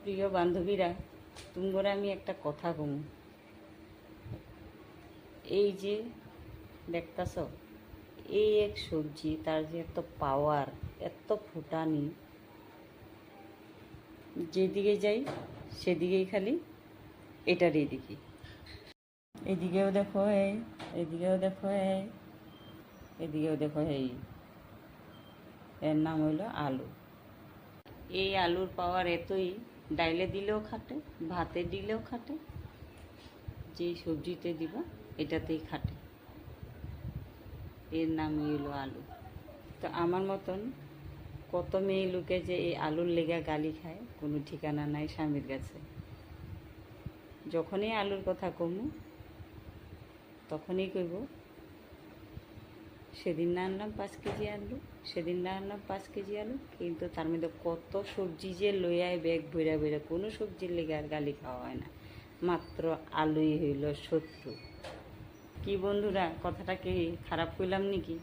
প্রিয় বান্ধবীরা, তোমরা আমি একটা কথা কম। এই যে দেখতাছ, এই এক সবজি, তার যে এত পাওয়ার, এত ফুটানি, যেদিকে যাই সেদিকেই খালি এটারই দিকে। এদিকেও দেখো এই, এদিকেও দেখো এই, এদিকেও দেখো এই। এর নাম হইল আলু। এই আলুর পাওয়ার এতই, ডাইলে দিলেও খাটে, ভাতে দিলেও খাটে, যেই সবজিতে দিবা এটাতেই খাটে। এর নামই হলো আলু। তো আমার মতন কত মেয়ে লোকে যে এই আলুর লেগা গালি খায়, কোনো ঠিকানা নাই স্বামীর কাছে। যখনই আলুর কথা কমু তখনই কইব, সেদিন না আনলাম 5 কেজি আলু, সেদিন না আনলাম 5 কেজি আলু। কিন্তু তার মধ্যে কত সবজি যে লইয়ায় ব্যাগ ভইরা ভইরা, কোনো সবজির লেগে আর গালি খাওয়া হয় না, মাত্র আলুই হইল শত্রু। কি বন্ধুরা, কথাটা কি খারাপ কইলাম নাকি?